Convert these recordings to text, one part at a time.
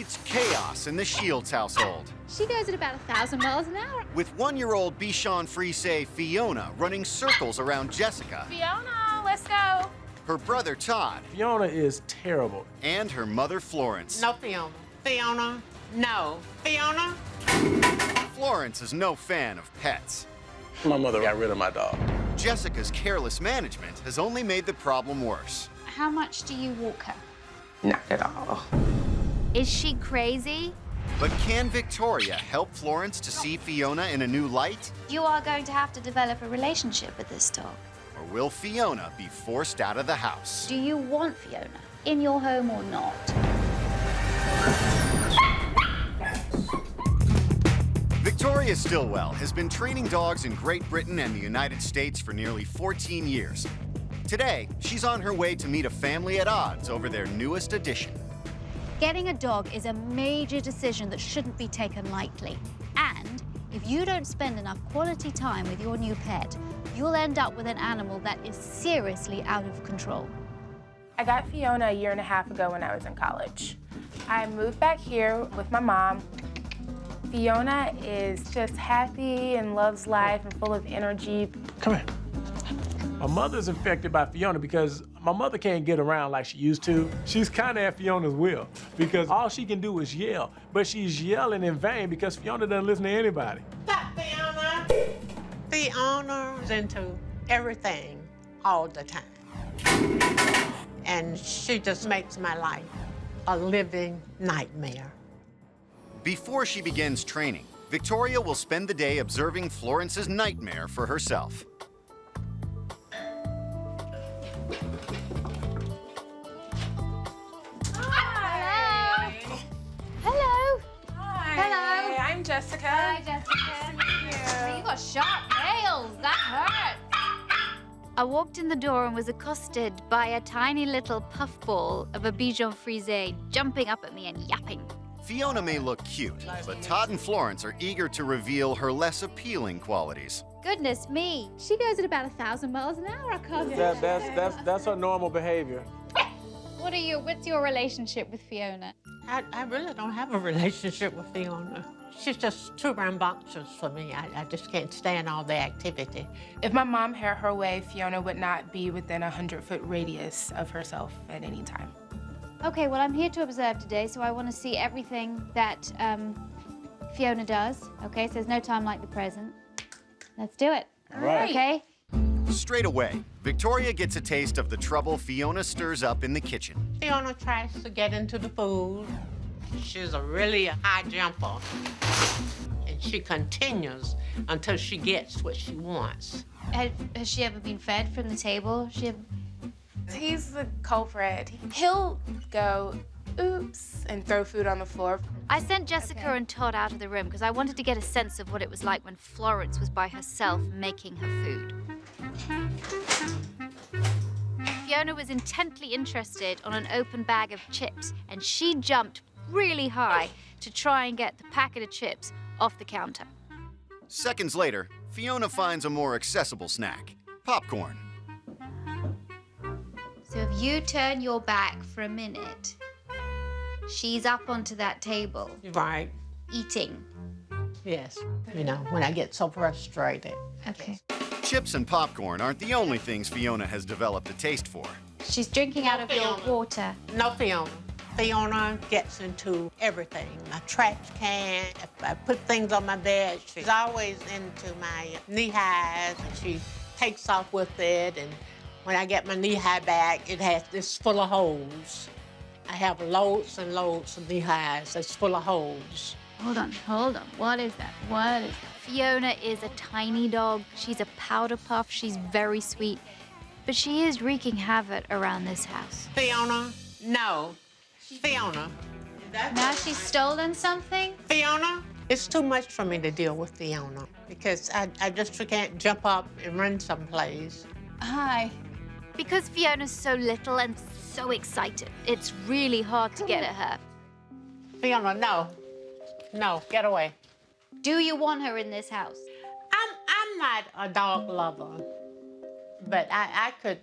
It's chaos in the Shields household. She goes at about 1,000 miles an hour. With 1-year-old Bichon Frise Fiona running circles around Jessica. Fiona, let's go. Her brother Todd. Fiona is terrible. And her mother Florence. No, Fiona. Fiona, no. Fiona? Florence is no fan of pets. My mother got rid of my dog. Jessica's careless management has only made the problem worse. How much do you walk her? Not at all. Is she crazy? But can Victoria help Florence to see Fiona in a new light? You are going to have to develop a relationship with this dog. Or will Fiona be forced out of the house? Do you want Fiona in your home or not? Victoria Stilwell has been training dogs in Great Britain and the United States for nearly 14 years. Today, she's on her way to meet a family at odds over their newest addition. Getting a dog is a major decision that shouldn't be taken lightly. And if you don't spend enough quality time with your new pet, you'll end up with an animal that is seriously out of control. I got Fiona a year and a half ago when I was in college. I moved back here with my mom. Fiona is just happy and loves life and full of energy. Come here. My mother's infected by Fiona because my mother can't get around like she used to. She's kind of at Fiona's will because all she can do is yell, but she's yelling in vain because Fiona doesn't listen to anybody. Stop, Fiona. Fiona's into everything all the time. And she just makes my life a living nightmare. Before she begins training, Victoria will spend the day observing Florence's nightmare for herself. Hello. Hi. Hello. I'm Jessica. Hi, Jessica. You got sharp nails. That hurts. I walked in the door and was accosted by a tiny little puffball of a Bichon Frise jumping up at me and yapping. Fiona may look cute, but Todd and Florence are eager to reveal her less appealing qualities. Goodness me. She goes at about 1,000 miles an hour. I can't That's her normal behavior. What's your relationship with Fiona? I really don't have a relationship with Fiona. She's just too rambunctious for me. I just can't stand all the activity. If my mom had her way, Fiona would not be within a 100-foot radius of herself at any time. Okay, well, I'm here to observe today, so I want to see everything that Fiona does. Okay, so there's no time like the present. Let's do it. All right. Okay? Straight away, Victoria gets a taste of the trouble Fiona stirs up in the kitchen. Fiona tries to get into the food. She's a really high jumper. And she continues until she gets what she wants. Has she ever been fed from the table? He's the culprit. He'll go, oops, and throw food on the floor. I sent Jessica and Todd out of the room because I wanted to get a sense of what it was like when Florence was by herself making her food. Fiona was intently interested on an open bag of chips, and she jumped really high to try and get the packet of chips off the counter. Seconds later, Fiona finds a more accessible snack, popcorn. So if you turn your back for a minute, she's up onto that table, Right. eating. Yes. You know, when I get so frustrated. Okay. Chips and popcorn aren't the only things Fiona has developed a taste for. She's drinking out of your water. No, Fiona. Fiona gets into everything. My trash can, if I put things on my bed, she's always into my knee highs, and she takes off with it. And when I get my knee high back, it's full of holes. I have loads and loads of knee highs that's full of holes. Hold on. What is that? Fiona is a tiny dog. She's a powder puff. She's very sweet. But she is wreaking havoc around this house. Fiona, no. Fiona. Now she's stolen something? Fiona, it's too much for me to deal with Fiona because I just can't jump up and run someplace. Hi. Because Fiona's so little and so excited, it's really hard to get at her. Fiona, no. No, get away. Do you want her in this house? I'm not a dog lover, but I could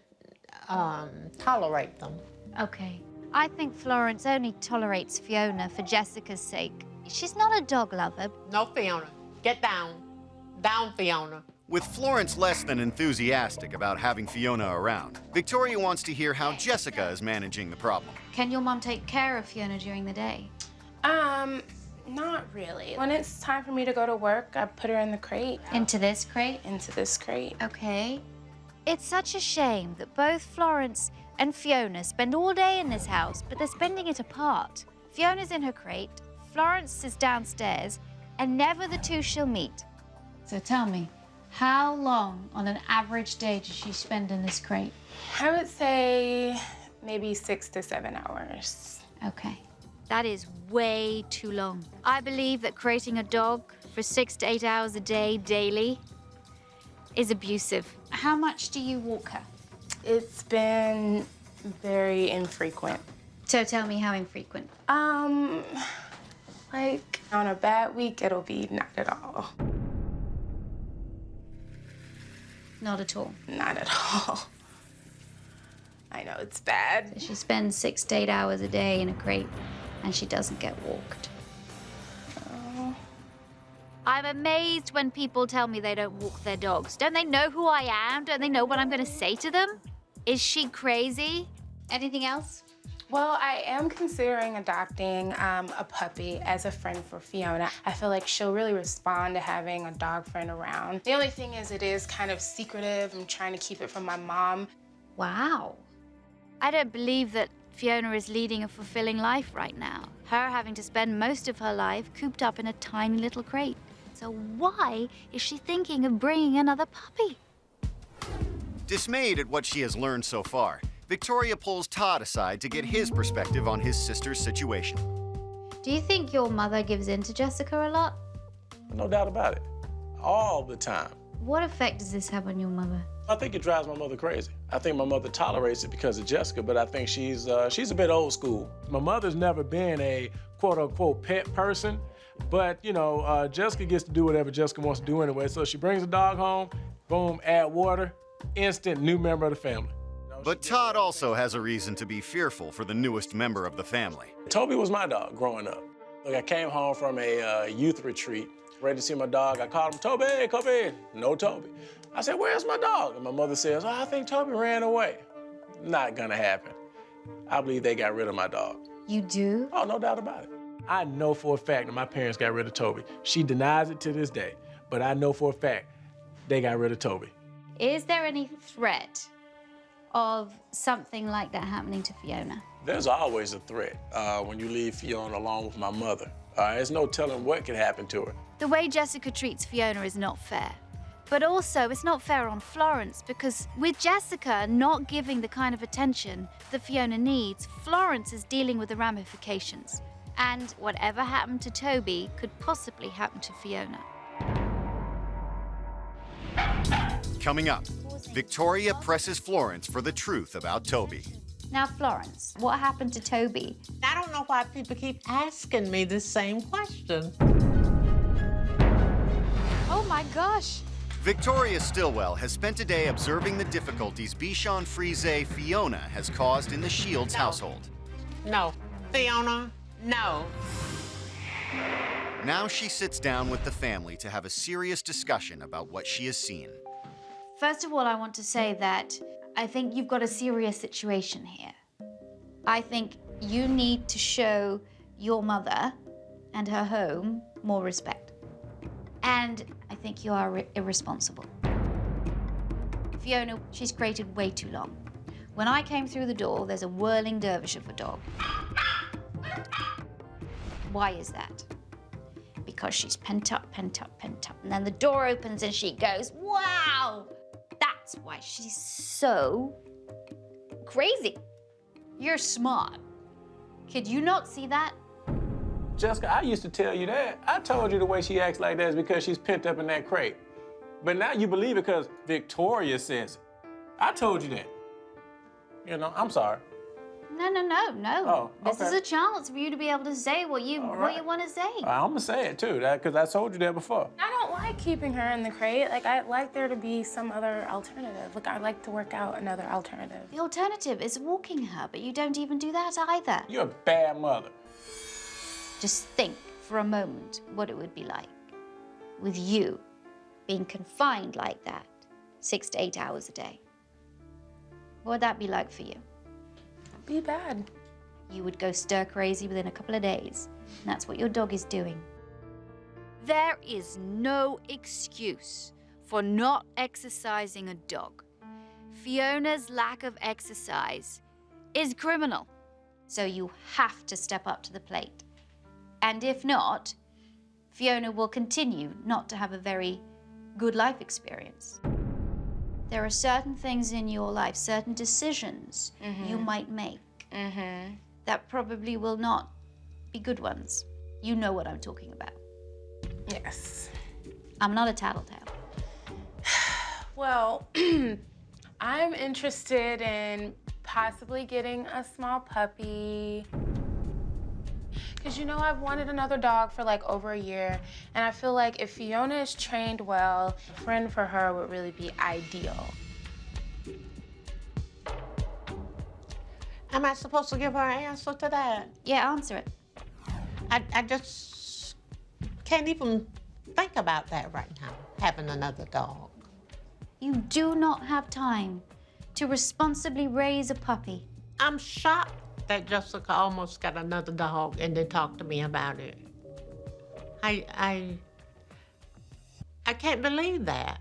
tolerate them. Okay. I think Florence only tolerates Fiona for Jessica's sake. She's not a dog lover. No, Fiona. Get down. Down, Fiona. With Florence less than enthusiastic about having Fiona around, Victoria wants to hear how Jessica is managing the problem. Can your mom take care of Fiona during the day? Not really. When it's time for me to go to work, I put her in the crate. Into this crate? Into this crate. Okay. It's such a shame that both Florence and Fiona spend all day in this house, but they're spending it apart. Fiona's in her crate, Florence is downstairs, and never the two shall meet. So tell me, how long on an average day does she spend in this crate? I would say maybe 6 to 7 hours. Okay. That is way too long. I believe that creating a dog for 6 to 8 hours a day, daily, is abusive. How much do you walk her? It's been very infrequent. So tell me how infrequent. Like on a bad week, it'll be not at all. Not at all. Not at all. I know it's bad. She spends 6 to 8 hours a day in a crate, and she doesn't get walked. Oh. I'm amazed when people tell me they don't walk their dogs. Don't they know who I am? Don't they know what I'm going to say to them? Is she crazy? Anything else? Well, I am considering adopting a puppy as a friend for Fiona. I feel like she'll really respond to having a dog friend around. The only thing is it is kind of secretive. I'm trying to keep it from my mom. Wow. I don't believe that Fiona is leading a fulfilling life right now. Her having to spend most of her life cooped up in a tiny little crate. So why is she thinking of bringing another puppy? Dismayed at what she has learned so far, Victoria pulls Todd aside to get his perspective on his sister's situation. Do you think your mother gives in to Jessica a lot? No doubt about it. All the time. What effect does this have on your mother? I think it drives my mother crazy. I think my mother tolerates it because of Jessica, but I think she's a bit old school. My mother's never been a quote-unquote pet person, but, you know, Jessica gets to do whatever Jessica wants to do anyway. So she brings the dog home, boom, add water, instant new member of the family. But Todd also has a reason to be fearful for the newest member of the family. Toby was my dog growing up. Look, I came home from a youth retreat, ready to see my dog. I called him, Toby, come in. No Toby. I said, where's my dog? And my mother says, oh, I think Toby ran away. Not gonna happen. I believe they got rid of my dog. You do? Oh, no doubt about it. I know for a fact that my parents got rid of Toby. She denies it to this day, but I know for a fact they got rid of Toby. Is there any threat of something like that happening to Fiona? There's always a threat when you leave Fiona alone with my mother. There's no telling what could happen to her. The way Jessica treats Fiona is not fair. But also, it's not fair on Florence because with Jessica not giving the kind of attention that Fiona needs, Florence is dealing with the ramifications. And whatever happened to Toby could possibly happen to Fiona. Coming up, Victoria presses Florence for the truth about Toby. Now, Florence, what happened to Toby? I don't know why people keep asking me the same question. Oh my gosh. Victoria Stilwell has spent a day observing the difficulties Bichon Frise Fiona has caused in the Shields household. No. Fiona, no. Now she sits down with the family to have a serious discussion about what she has seen. First of all, I want to say that I think you've got a serious situation here. I think you need to show your mother and her home more respect. And I think you are irresponsible. Fiona, she's created way too long. When I came through the door, there's a whirling dervish of a dog. Why is that? Because she's pent up, pent up, pent up. And then the door opens and she goes, wow! That's why she's so crazy. You're smart. Could you not see that? Jessica, I used to tell you that. I told you the way she acts like that is because she's pent up in that crate. But now you believe it because Victoria says it. I told you that. You know, I'm sorry. No. Oh, This is okay. a chance for you to be able to say what you want to say. I'm gonna say it too, because I told you that before. I don't like keeping her in the crate. Like, I'd like there to be some other alternative. Like, I'd like to work out another alternative. The alternative is walking her, but you don't even do that either. You're a bad mother. Just think for a moment what it would be like with you being confined like that 6 to 8 hours a day. What would that be like for you? Be bad. You would go stir crazy within a couple of days. And that's what your dog is doing. There is no excuse for not exercising a dog. Fiona's lack of exercise is criminal. So you have to step up to the plate. And if not, Fiona will continue not to have a very good life experience. There are certain things in your life, certain decisions you might make that probably will not be good ones. You know what I'm talking about. Yes. I'm not a tattletale. Well, I'm interested in possibly getting a small puppy. Because, you know, I've wanted another dog for like over a year, and I feel like if Fiona is trained well, a friend for her would really be ideal. Am I supposed to give her an answer to that? Yeah, answer it. I just can't even think about that right now, having another dog. You do not have time to responsibly raise a puppy. I'm shocked that Jessica almost got another dog and then talked to me about it. I can't believe that.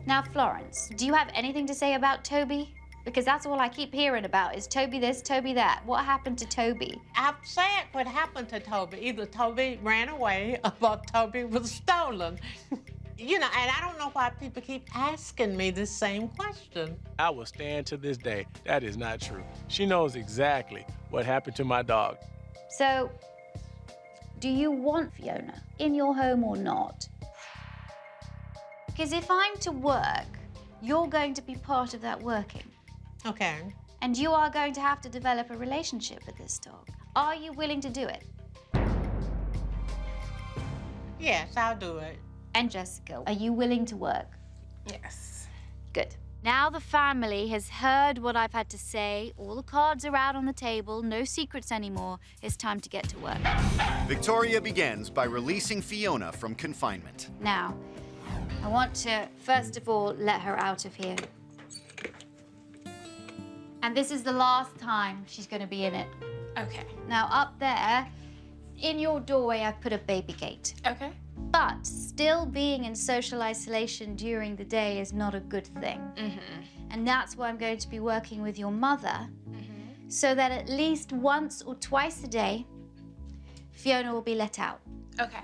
Now, Florence, do you have anything to say about Toby? Because that's all I keep hearing about is Toby this, Toby that. What happened to Toby? I've said what happened to Toby. Either Toby ran away or Toby was stolen. You know, and I don't know why people keep asking me the same question. I will stand to this day. That is not true. She knows exactly what happened to my dog. So, do you want Fiona in your home or not? Because if I'm to work, you're going to be part of that working. Okay. And you are going to have to develop a relationship with this dog. Are you willing to do it? Yes, I'll do it. And Jessica, are you willing to work? Yes. Good. Now the family has heard what I've had to say. All the cards are out on the table. No secrets anymore. It's time to get to work. Victoria begins by releasing Fiona from confinement. Now, I want to, first of all, let her out of here. And this is the last time she's going to be in it. Okay. Now, up there, in your doorway, I've put a baby gate. Okay. But still being in social isolation during the day is not a good thing. And that's why I'm going to be working with your mother so that at least once or twice a day, Fiona will be let out. Okay.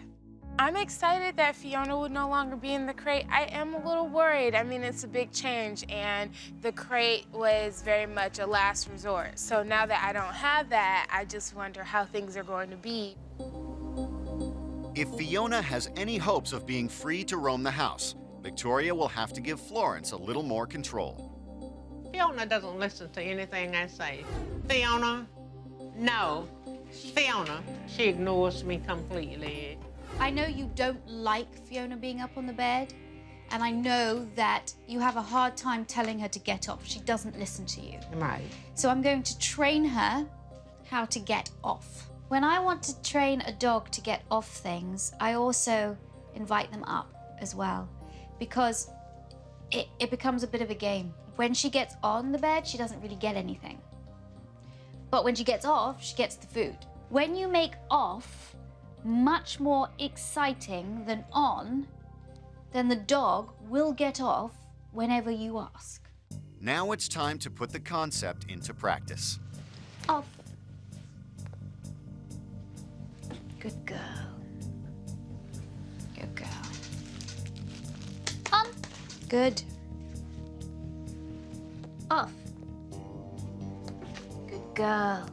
I'm excited that Fiona would no longer be in the crate. I am a little worried. I mean, it's a big change, and the crate was very much a last resort. So now that I don't have that, I just wonder how things are going to be. If Fiona has any hopes of being free to roam the house, Victoria will have to give Florence a little more control. Fiona doesn't listen to anything I say. Fiona, no. Fiona, she ignores me completely. I know you don't like Fiona being up on the bed, and I know that you have a hard time telling her to get off. She doesn't listen to you. Right. So I'm going to train her how to get off. When I want to train a dog to get off things, I also invite them up as well, because it becomes a bit of a game. When she gets on the bed, she doesn't really get anything. But when she gets off, she gets the food. When you make off much more exciting than on, then the dog will get off whenever you ask. Now it's time to put the concept into practice. Off. Good girl. Good girl. On. Good. Off. Good girl.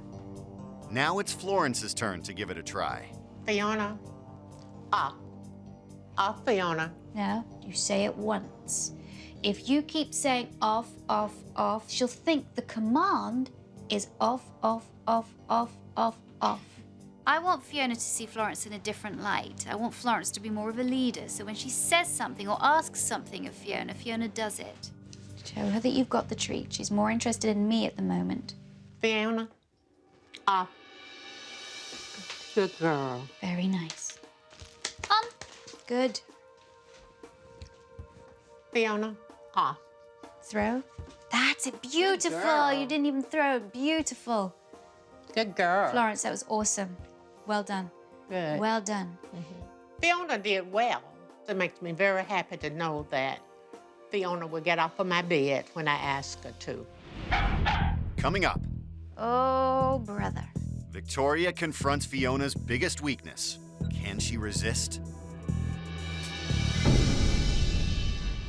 Now it's Florence's turn to give it a try. Fiona, off. Off, Fiona. No, you say it once. If you keep saying off, off, off, she'll think the command is off, off, off, off, off, off. I want Fiona to see Florence in a different light. I want Florence to be more of a leader, so when she says something or asks something of Fiona, Fiona does it. Show her that you've got the treat. She's more interested in me at the moment. Fiona, off. Good girl. Very nice. On. Good. Fiona, off. Throw. That's it. Beautiful. girl. You didn't even throw it. Beautiful. Good girl. Florence, that was awesome. Well done. Good. Well done. Fiona did well. It makes me very happy to know that Fiona will get off of my bed when I ask her to. Coming up, Oh, brother. Victoria confronts Fiona's biggest weakness. Can she resist?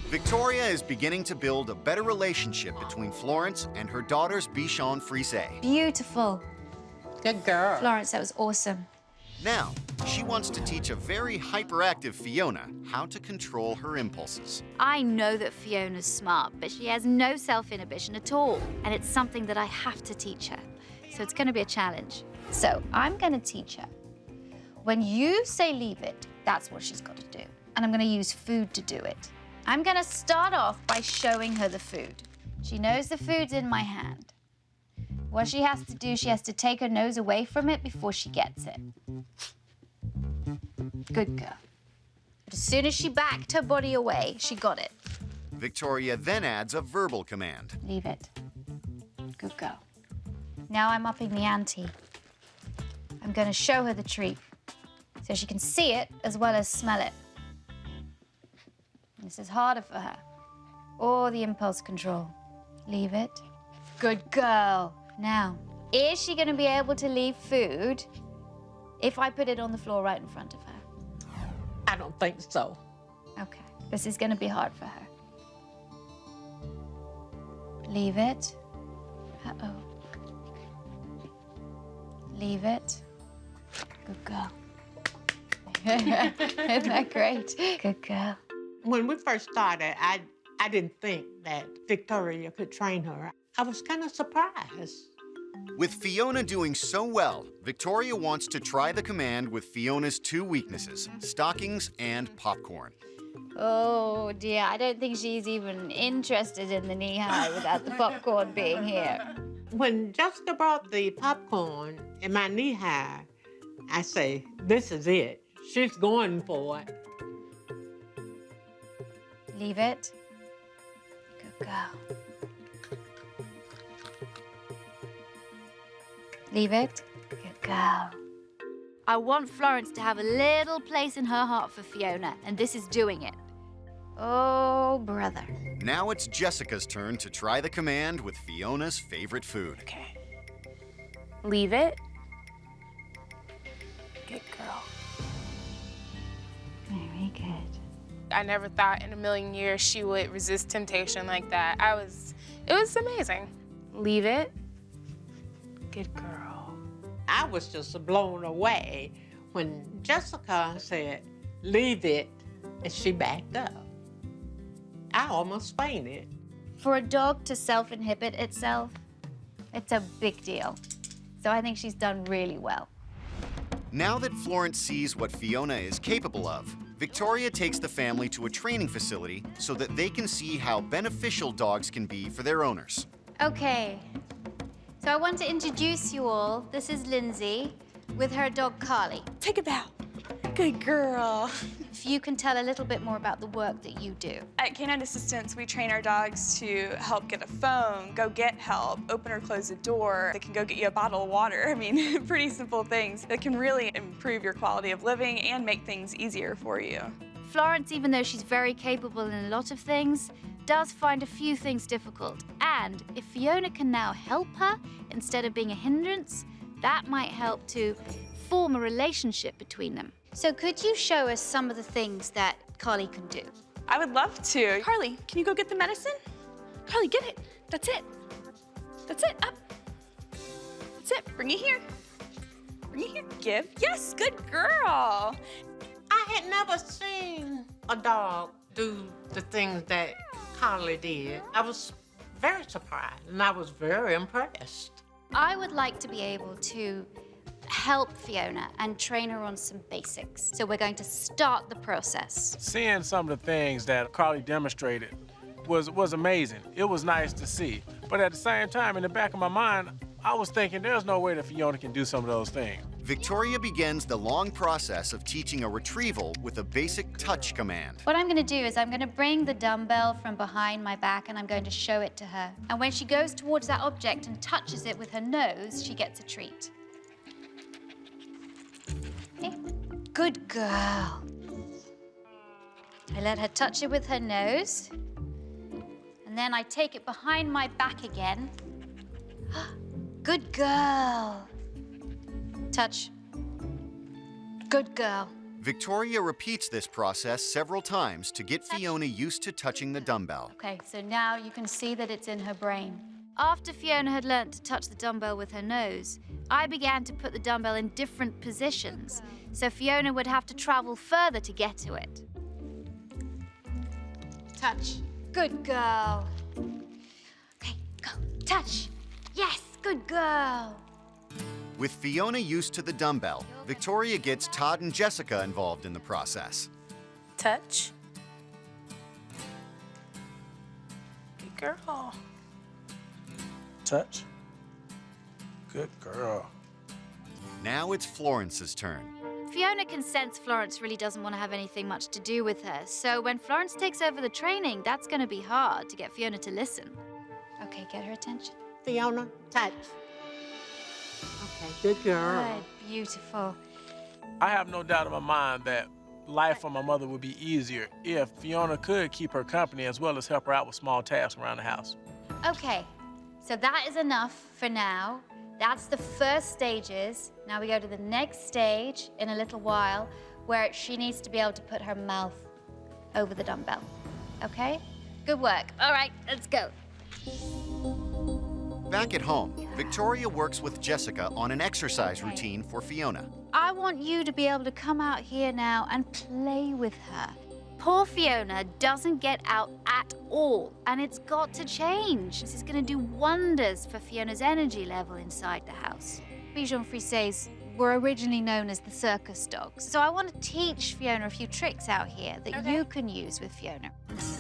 Victoria is beginning to build a better relationship between Florence and her daughters Bichon Frise. Beautiful. Good girl. Florence, that was awesome. Now, she wants to teach a very hyperactive Fiona how to control her impulses. I know that Fiona's smart, but she has no self-inhibition at all. And it's something that I have to teach her. So it's going to be a challenge. So I'm going to teach her. When you say leave it, that's what she's got to do. And I'm going to use food to do it. I'm going to start off by showing her the food. She knows the food's in my hand. What she has to do, she has to take her nose away from it before she gets it. Good girl. But as soon as she backed her body away, she got it. Victoria then adds a verbal command. Leave it. Good girl. Now I'm upping the ante. I'm going to show her the treat so she can see it as well as smell it. This is harder for her. Or the impulse control. Leave it. Good girl. Now, is she going to be able to leave food if I put it on the floor right in front of her? I don't think so. Okay, this is going to be hard for her. Leave it. Uh-oh. Leave it. Good girl. Isn't that great? Good girl. When we first started, I didn't think that Victoria could train her. I was kind of surprised. With Fiona doing so well, Victoria wants to try the command with Fiona's two weaknesses, stockings and popcorn. Oh dear, I don't think she's even interested in the knee-high without the popcorn being here. When Jessica brought the popcorn in my knee-high, I say, this is it. She's going for it. Leave it. Good girl. Leave it. Good girl. I want Florence to have a little place in her heart for Fiona, and this is doing it. Oh, brother. Now it's Jessica's turn to try the command with Fiona's favorite food. Okay. Leave it. Good girl. Very good. I never thought in a million years she would resist temptation like that. It was amazing. Leave it. Good girl. I was just blown away when Jessica said, leave it, and she backed up. I almost fainted. For a dog to self-inhibit itself, it's a big deal. So I think she's done really well. Now that Florence sees what Fiona is capable of, Victoria takes the family to a training facility so that they can see how beneficial dogs can be for their owners. Okay, so I want to introduce you all. This is Lindsay with her dog Carly. Take a bow. Good girl. If you can tell a little bit more about the work that you do. At Canine Assistance, we train our dogs to help get a phone, go get help, open or close a door. They can go get you a bottle of water. I mean, pretty simple things that can really improve your quality of living and make things easier for you. Florence, even though she's very capable in a lot of things, does find a few things difficult. And if Fiona can now help her instead of being a hindrance, that might help to form a relationship between them. So could you show us some of the things that Carly can do? I would love to. Carly, can you go get the medicine? Carly, get it. That's it. That's it. Up. That's it. Bring it here. Bring it here. Give. Yes, good girl. I had never seen a dog do the things that Carly did. I was very surprised, and I was very impressed. I would like to be able to help Fiona and train her on some basics. So we're going to start the process. Seeing some of the things that Carly demonstrated was amazing. It was nice to see. But at the same time, in the back of my mind, I was thinking there's no way that Fiona can do some of those things. Victoria begins the long process of teaching a retrieval with a basic touch command. What I'm going to do is I'm going to bring the dumbbell from behind my back and I'm going to show it to her. And when she goes towards that object and touches it with her nose, she gets a treat. Okay. Good girl. I let her touch it with her nose. And then I take it behind my back again. Good girl. Touch. Good girl. Victoria repeats this process several times to get Fiona used to touching the dumbbell. Okay, so now you can see that it's in her brain. After Fiona had learnt to touch the dumbbell with her nose, I began to put the dumbbell in different positions, so Fiona would have to travel further to get to it. Touch. Good girl. Okay, go. Touch. Yes, good girl. With Fiona used to the dumbbell, Victoria gets Todd and Jessica involved in the process. Touch. Good girl. Touch. Good girl. Now it's Florence's turn. Fiona can sense Florence really doesn't want to have anything much to do with her, so when Florence takes over the training, that's going to be hard to get Fiona to listen. Okay, get her attention. Fiona, touch. Okay, good girl. Good, beautiful. I have no doubt in my mind that life for my mother would be easier if Fiona could keep her company as well as help her out with small tasks around the house. Okay, so that is enough for now. That's the first stages. Now we go to the next stage in a little while where she needs to be able to put her mouth over the dumbbell. Okay? Good work. All right, let's go. Back at home, Victoria works with Jessica on an exercise routine for Fiona. I want you to be able to come out here now and play with her. Poor Fiona doesn't get out at all, and it's got to change. This is going to do wonders for Fiona's energy level inside the house. Bichon Frise were originally known as the circus dogs, so I want to teach Fiona a few tricks out here that you can use with Fiona.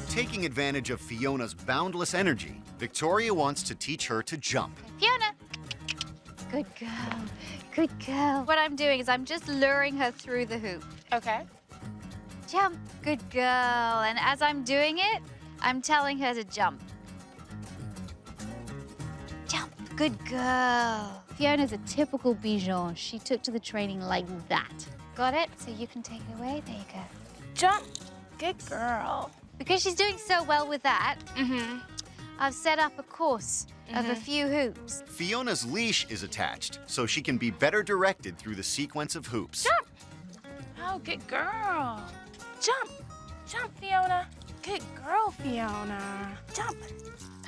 Taking advantage of Fiona's boundless energy, Victoria wants to teach her to jump. Fiona! Good girl, good girl. What I'm doing is I'm just luring her through the hoop. Okay. Jump, good girl. And as I'm doing it, I'm telling her to jump. Jump, good girl. Fiona's a typical Bichon. She took to the training like that. Got it? So you can take it away. There you go. Jump. Good girl. Because she's doing so well with that, I've set up a course of a few hoops. Fiona's leash is attached, so she can be better directed through the sequence of hoops. Jump. Oh, good girl. Jump. Jump, Fiona. Good girl, Fiona. Jump.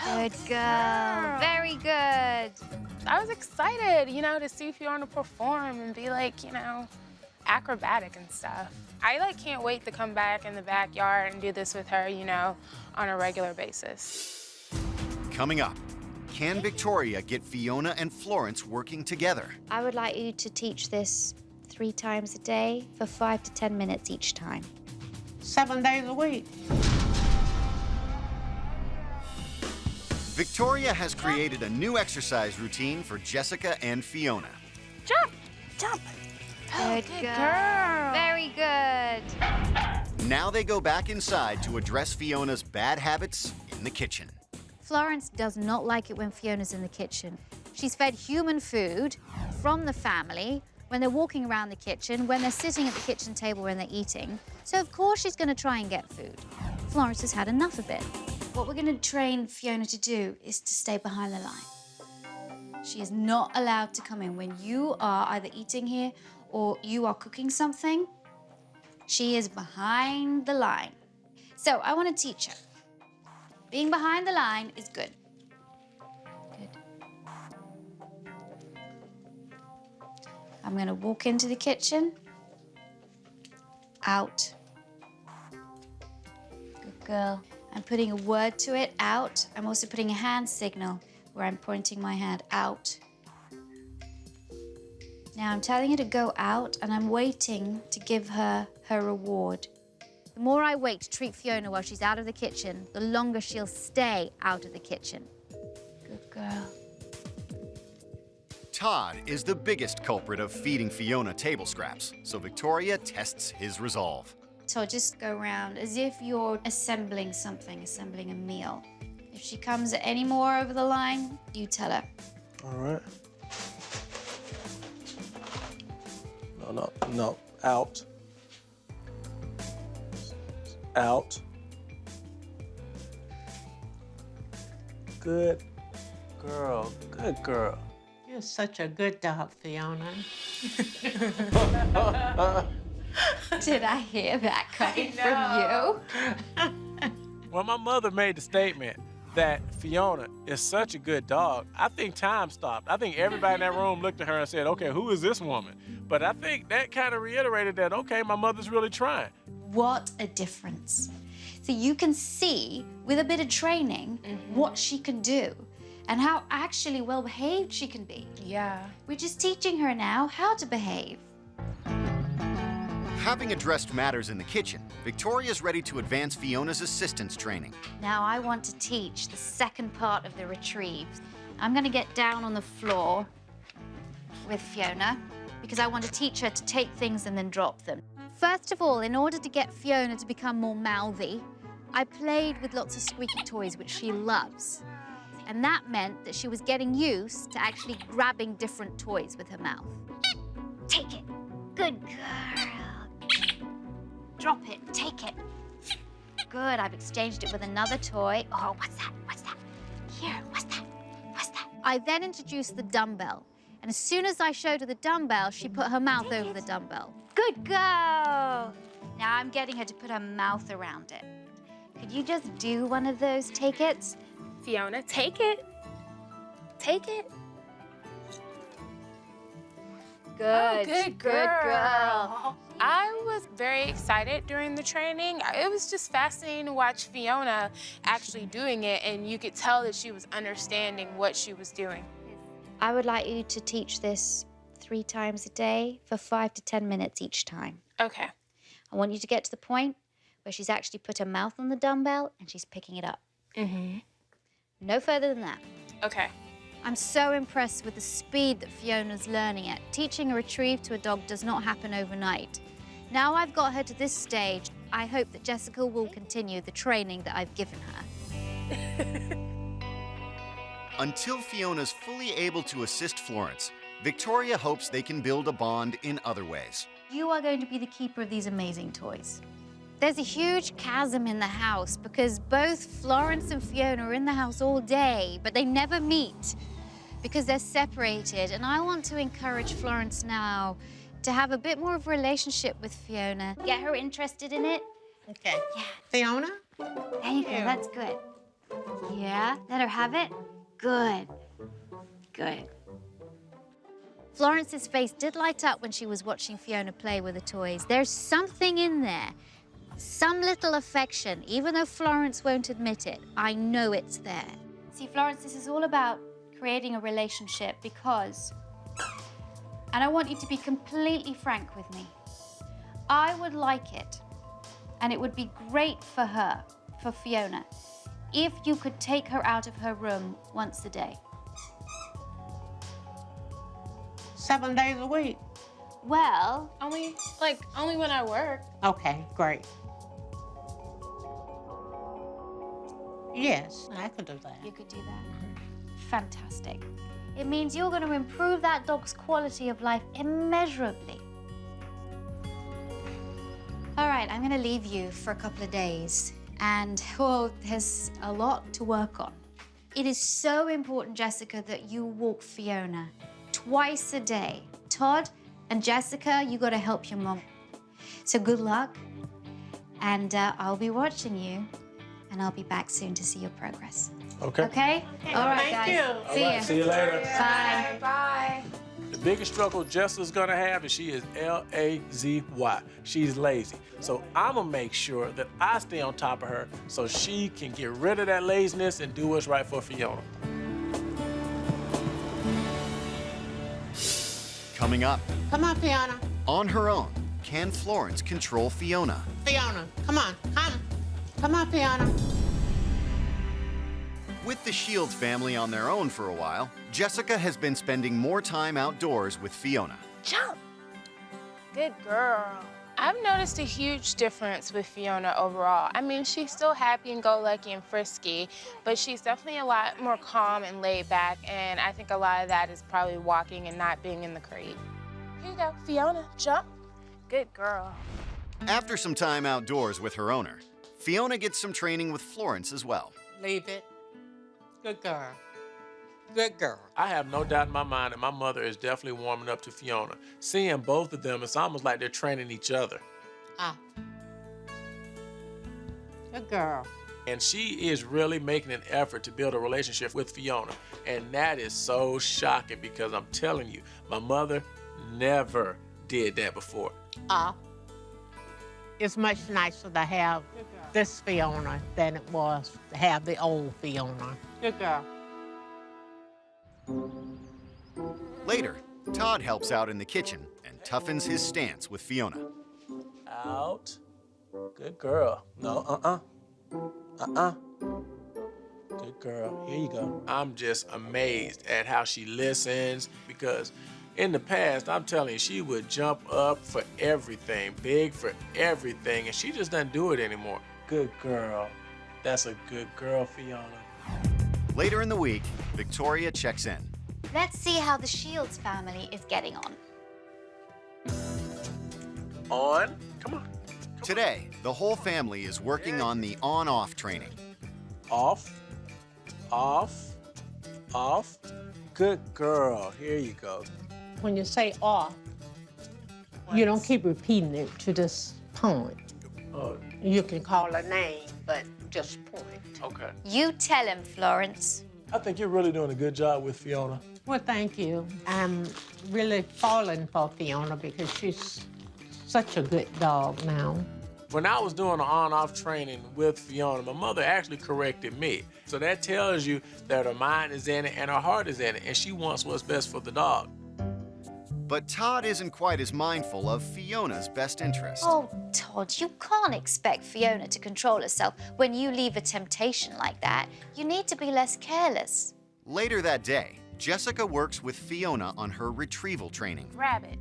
Good girl. Very good. I was excited, to see Fiona perform and be like, acrobatic and stuff. I can't wait to come back in the backyard and do this with her, on a regular basis. Coming up, can Victoria get Fiona and Florence working together? I would like you to teach this 3 times a day for 5 to 10 minutes each time. 7 days a week. Victoria has created a new exercise routine for Jessica and Fiona. Jump. Jump. Good girl. Very good. Now they go back inside to address Fiona's bad habits in the kitchen. Florence does not like it when Fiona's in the kitchen. She's fed human food from the family when they're walking around the kitchen, when they're sitting at the kitchen table when they're eating. So of course she's going to try and get food. Florence has had enough of it. What we're going to train Fiona to do is to stay behind the line. She is not allowed to come in. When you are either eating here or you are cooking something, she is behind the line. So I want to teach her. Being behind the line is good. Good. I'm going to walk into the kitchen. Out. Good girl. I'm putting a word to it, out. I'm also putting a hand signal where I'm pointing my hand out. Now I'm telling her to go out, and I'm waiting to give her her reward. The more I wait to treat Fiona while she's out of the kitchen, the longer she'll stay out of the kitchen. Good girl. Todd is the biggest culprit of feeding Fiona table scraps, so Victoria tests his resolve. So just go around as if you're assembling something, assembling a meal. If she comes any more over the line, you tell her. All right. No, out. Out. Good girl, good girl. You're such a good dog, Fiona. Did I hear that coming from you? When my mother made the statement that Fiona is such a good dog, I think time stopped. I think everybody in that room looked at her and said, okay, who is this woman? But I think that kind of reiterated that, okay, my mother's really trying. What a difference. So you can see, with a bit of training, what she can do and how actually well-behaved she can be. Yeah. We're just teaching her now how to behave. Having addressed matters in the kitchen, Victoria's ready to advance Fiona's assistance training. Now I want to teach the second part of the retrieve. I'm gonna get down on the floor with Fiona because I want to teach her to take things and then drop them. First of all, in order to get Fiona to become more mouthy, I played with lots of squeaky toys, which she loves. And that meant that she was getting used to actually grabbing different toys with her mouth. Take it. Good girl. Drop it. Take it. Good. I've exchanged it with another toy. Oh, what's that? What's that? Here, what's that? What's that? I then introduced the dumbbell. And as soon as I showed her the dumbbell, she put her mouth over the dumbbell. Good girl. Now I'm getting her to put her mouth around it. Could you just do one of those take it's? Fiona, take it. Take it. Good. Good girl. I was very excited during the training. It was just fascinating to watch Fiona actually doing it, and you could tell that she was understanding what she was doing. I would like you to teach this 3 times a day for 5 to 10 minutes each time. Okay. I want you to get to the point where she's actually put her mouth on the dumbbell and she's picking it up. No further than that. Okay. I'm so impressed with the speed that Fiona's learning at. Teaching a retrieve to a dog does not happen overnight. Now I've got her to this stage, I hope that Jessica will continue the training that I've given her. Until Fiona's fully able to assist Florence, Victoria hopes they can build a bond in other ways. You are going to be the keeper of these amazing toys. There's a huge chasm in the house because both Florence and Fiona are in the house all day, but they never meet because they're separated. And I want to encourage Florence now to have a bit more of a relationship with Fiona. Get her interested in it. Okay. Yeah. Fiona? There you go, that's good. Yeah, let her have it. Good. Good. Florence's face did light up when she was watching Fiona play with the toys. There's something in there. Some little affection, even though Florence won't admit it. I know it's there. See, Florence, this is all about creating a relationship because, and I want you to be completely frank with me, I would like it, and it would be great for her, for Fiona, if you could take her out of her room once a day. 7 days a week. Well, Only when I work. Okay, great. Yes, I could do that. you could do that. Fantastic. It means you're going to improve that dog's quality of life immeasurably. All right, I'm going to leave you for a couple of days. And, well, there's a lot to work on. It is so important, Jessica, that you walk Fiona twice a day. Todd and Jessica, you got to help your mom. So good luck. And I'll be watching you. And I'll be back soon to see your progress. Okay. Okay? All right, guys. you. See ya. See you later. Bye. Bye. The biggest struggle Jessica's gonna have is she is L-A-Z-Y. She's lazy. So I'm gonna make sure that I stay on top of her so she can get rid of that laziness and do what's right for Fiona. Coming up, Come on, Fiona. on her own, can Florence control Fiona? Fiona, come on, come. Come on, Fiona. With the Shields family on their own for a while, Jessica has been spending more time outdoors with Fiona. Jump. Good girl. I've noticed a huge difference with Fiona overall. I mean, she's still happy and go-lucky and frisky, but she's definitely a lot more calm and laid back, and I think a lot of that is probably walking and not being in the crate. Here you go, Fiona, jump. Good girl. After some time outdoors with her owner, Fiona gets some training with Florence as well. Leave it. Good girl. Good girl. I have no doubt in my mind that my mother is definitely warming up to Fiona. Seeing both of them, it's almost like they're training each other. Ah. Good girl. And she is really making an effort to build a relationship with Fiona. And that is so shocking because I'm telling you, my mother never did that before. It's much nicer to have this Fiona than it was to have the old Fiona. Good girl. Later, Todd helps out in the kitchen and toughens his stance with Fiona. Out. Good girl. No, Good girl. Here you go. I'm just amazed at how she listens because in the past, I'm telling you, she would jump up for everything, big for everything, and she just doesn't do it anymore. Good girl. That's a good girl, Fiona. Later in the week, Victoria checks in. Let's see how the Shields family is getting on. On. Come on. Today, the whole family is working on the on-off training. Off. Off. Off. Good girl. Here you go. When you say off, you don't keep repeating it to this point. You can call a name, but just point. Okay. You tell him, Florence. I think you're really doing a good job with Fiona. Well, thank you. I'm really falling for Fiona because she's such a good dog now. When I was doing the on-off training with Fiona, my mother actually corrected me. So that tells you that her mind is in it and her heart is in it, and she wants what's best for the dog. But Todd isn't quite as mindful of Fiona's best interest. Oh, Todd, you can't expect Fiona to control herself when you leave a temptation like that. You need to be less careless. Later that day, Jessica works with Fiona on her retrieval training. Grab it.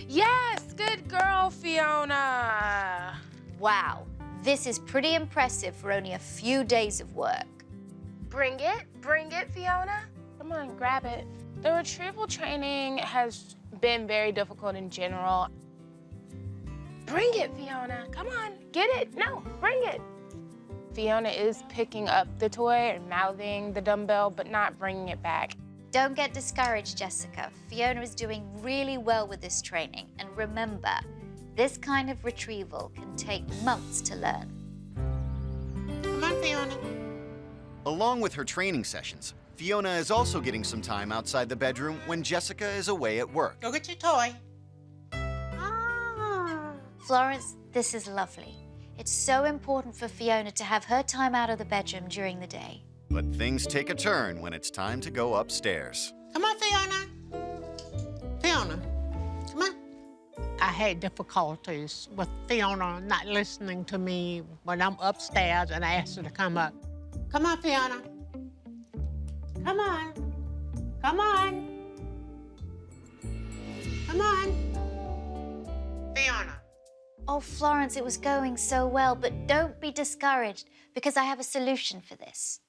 Yes, good girl, Fiona. Wow, this is pretty impressive for only a few days of work. Bring it, Fiona. Come on, grab it. The retrieval training has been very difficult in general. Bring it, Fiona. Come on, get it. No, bring it. Fiona is picking up the toy and mouthing the dumbbell, but not bringing it back. Don't get discouraged, Jessica. Fiona is doing really well with this training. And remember, this kind of retrieval can take months to learn. Come on, Fiona. Along with her training sessions, Fiona is also getting some time outside the bedroom when Jessica is away at work. Go get your toy. Florence, this is lovely. It's so important for Fiona to have her time out of the bedroom during the day. But things take a turn when it's time to go upstairs. Come on, Fiona. Fiona, come on. I had difficulties with Fiona not listening to me when I'm upstairs and I asked her to come up. Come on, Fiona. Come on. Come on. Come on. Fiona. Oh, Florence, it was going so well, but don't be discouraged because I have a solution for this.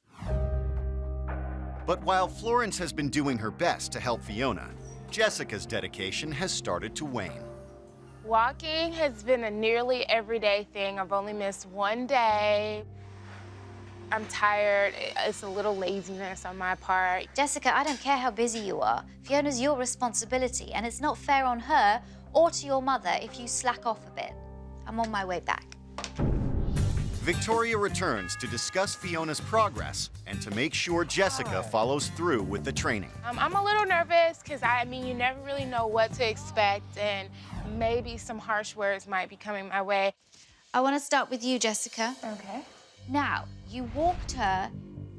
But while Florence has been doing her best to help Fiona, Jessica's dedication has started to wane. Walking has been a nearly everyday thing. I've only missed one day. I'm tired. It's a little laziness on my part. Jessica, I don't care how busy you are. Fiona's your responsibility, and it's not fair on her or to your mother if you slack off a bit. I'm on my way back. Victoria returns to discuss Fiona's progress and to make sure Jessica follows through with the training. I'm a little nervous because, you never really know what to expect, and maybe some harsh words might be coming my way. I want to start with you, Jessica. Okay. Now, you walked her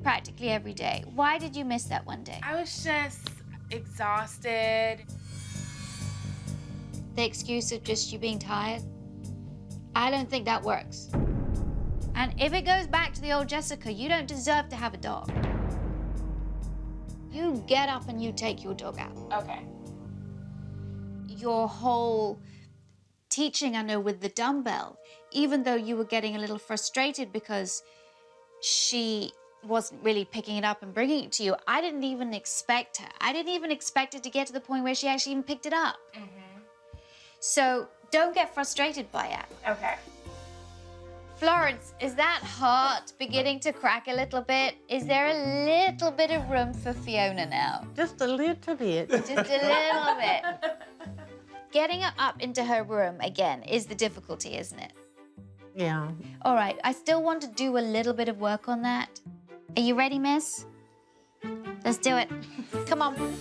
practically every day. Why did you miss that one day? I was just exhausted. the excuse of just you being tired. I don't think that works. And if it goes back to the old Jessica, you don't deserve to have a dog. You get up and you take your dog out. Okay. Your whole teaching, I know, with the dumbbell, even though you were getting a little frustrated because she wasn't really picking it up and bringing it to you, I didn't even expect her. I didn't even expect it to get to the point where she actually even picked it up. So don't get frustrated by it. Okay. Florence, is that heart beginning to crack a little bit? Is there a little bit of room for Fiona now? Just a little bit. Just a little bit. Getting her up into her room again is the difficulty, isn't it? Yeah. All right, I still want to do a little bit of work on that. Are you ready, miss? Let's do it. Come on.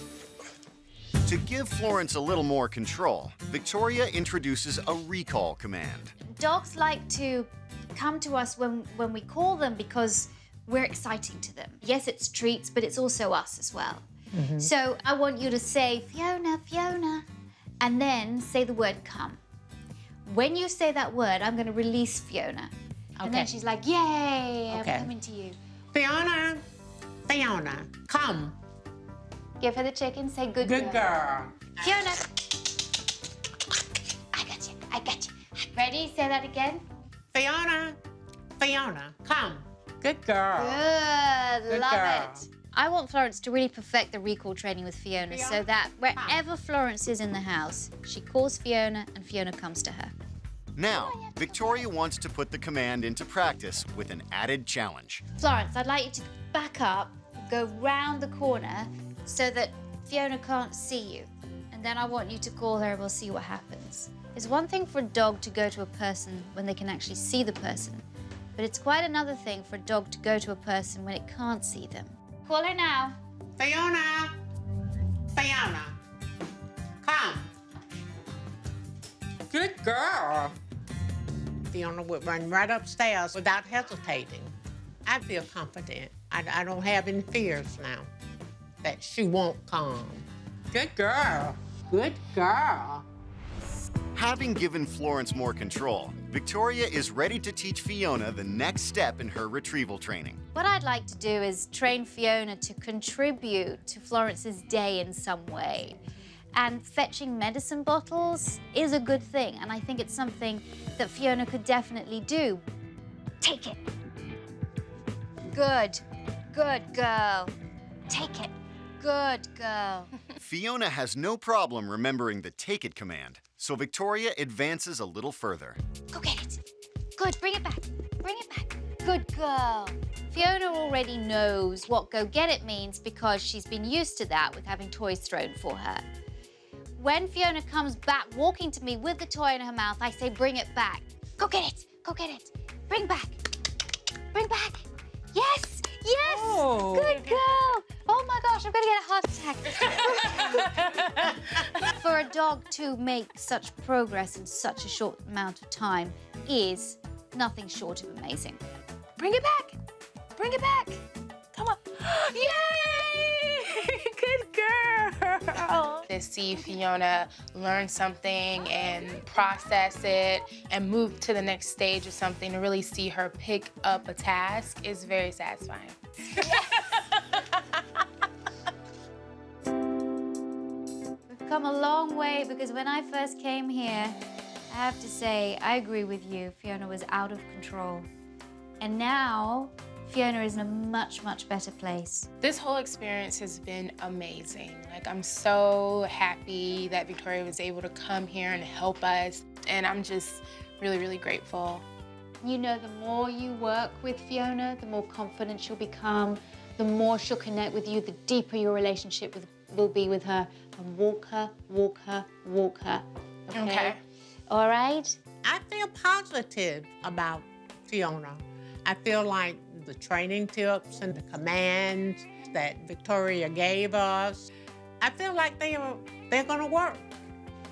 To give Florence a little more control, Victoria introduces a recall command. Dogs like to come to us when we call them because we're exciting to them. Yes, it's treats, but it's also us as well. So I want you to say, Fiona, Fiona, and then say the word come. When you say that word, I'm going to release Fiona. And then she's like, yay, I'm coming to you. Fiona, Fiona, come. Give her the chicken, say good girl. Fiona. I got you, I got you. Ready? Say that again. Fiona, Fiona, come. Good girl. Good, love girl. it. I want Florence to really perfect the recall training with Fiona so that wherever Florence is in the house, she calls Fiona and Fiona comes to her. Now, Victoria wants to put the command into practice with an added challenge. Florence, I'd like you to back up, go round the corner so that Fiona can't see you. And then I want you to call her and we'll see what happens. It's one thing for a dog to go to a person when they can actually see the person, but it's quite another thing for a dog to go to a person when it can't see them. Call her now. Fiona, Fiona, come. Good girl. Fiona would run right upstairs without hesitating. I feel confident. I don't have any fears now that she won't come. Good girl. Good girl. Having given Florence more control, Victoria is ready to teach Fiona the next step in her retrieval training. What I'd like to do is train Fiona to contribute to Florence's day in some way. And fetching medicine bottles is a good thing, and I think it's something that Fiona could definitely do. Take it. Good. Good girl. Take it. Good girl. Fiona has no problem remembering the take it command, so Victoria advances a little further. Go get it. Good, bring it back. Bring it back. Good girl. Fiona already knows what go get it means because she's been used to that with having toys thrown for her. When Fiona comes back walking to me with the toy in her mouth, I say, bring it back. Go get it. Go get it. Bring back. Bring back. Yes. Yes. Oh. Good girl. Oh my gosh, I'm going to get a heart attack. For a dog to make such progress in such a short amount of time is nothing short of amazing. Bring it back. Bring it back. Come on. Yay! Good girl. To see Fiona learn something and process it and move to the next stage of something, to really see her pick up a task is very satisfying. We've come a long way because when I first came here, I have to say, I agree with you, Fiona was out of control. And now, Fiona is in a much, much better place. This whole experience has been amazing. Like, I'm so happy that Victoria was able to come here and help us. And I'm just really, really grateful. You know, the more you work with Fiona, the more confident she'll become, the more she'll connect with you, the deeper your relationship will be with her. And walk her, walk her, walk her. Okay. All right? I feel positive about Fiona. I feel like the training tips and the commands that Victoria gave us, I feel like they're gonna work.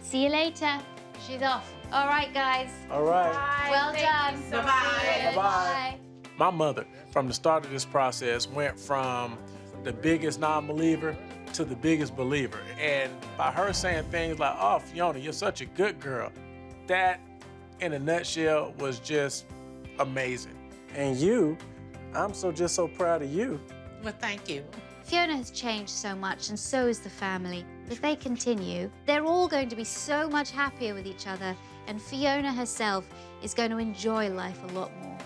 See you later. She's off. All right, guys. All right. Well done. Bye-bye. Bye. My mother, from the start of this process, went from the biggest non-believer to the biggest believer. And by her saying things like, oh, Fiona, you're such a good girl, that in a nutshell was just amazing. And you, I'm just so proud of you. Well, thank you. Fiona has changed so much, and so has the family. If they continue, they're all going to be so much happier with each other, and Fiona herself is going to enjoy life a lot more.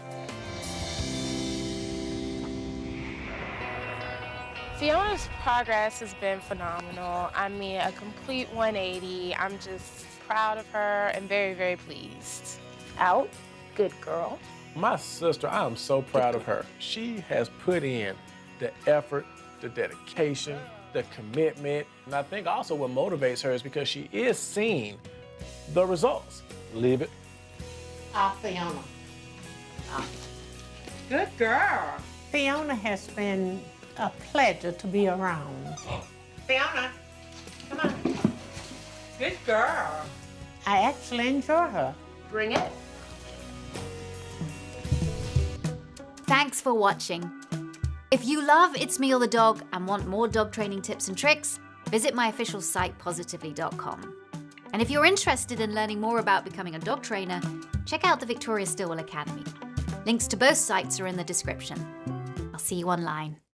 Fiona's progress has been phenomenal. I mean, a complete 180. I'm just proud of her and very, very pleased. Out, good girl. My sister, I am so proud of her. She has put in the effort, the dedication, the commitment. And I think also what motivates her is because she is seeing the results. Leave it. Fiona. Good girl. Fiona has been a pleasure to be around. Fiona, come on. Good girl. I actually enjoy her. Bring it. Thanks for watching. If you love It's Me or the Dog and want more dog training tips and tricks, visit my official site, positively.com. And if you're interested in learning more about becoming a dog trainer, check out the Victoria Stilwell Academy. Links to both sites are in the description. I'll see you online.